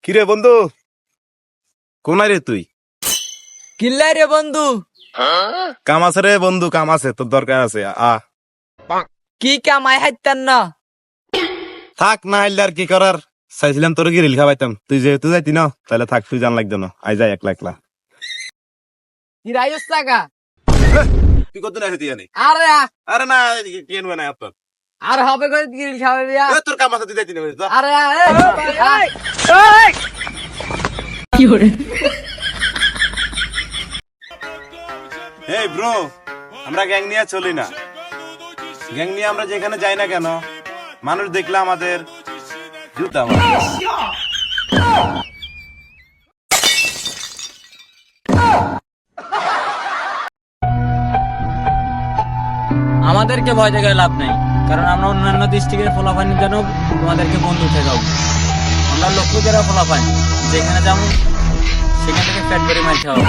কিরে বন্ধু, কোনায় রে তুই? কিল্লাই রে বন্ধু। কাম আছে রে বন্ধু, কাম আছে, তোর দরকার আছে। কি কামাই হাইতান না? থাক না আইলে আর কি করার। চাইছিলাম তোর গিরিল খাওয়াইতাম, তুই যেহেতু যাইতি না তাহলে থাক, তুই জান লাগতো না, আই যাই একলা একলা। হিরাইস টাকা। তুই কত না তুই জানি? আরে আরে না, কেন না আপনার আর হবে করে গিরিল খাবে বিয়া। তোর কাম আছে, তুই যাইতি না। আরে এই ব্রো, আমরা গ্যাং নিয়ে চলি না। গ্যাং নিয়ে আমরা যেখানে যাই না কেন, মানুষ দেখলে আমাদের জুতা মারে। আমাদেরকে ভয় দেখায় লাভ নাই, কারণ আমরা অন্যান্য ডিস্ট্রিক্টের ফলাফানির জন্য তোমাদেরকে বন্ধু ঠেকাবো। আমরা লক্ষ্য যারা ফলাফান যেখানে যাবো সেখান থেকে ফ্যাট করে মারতে হবে।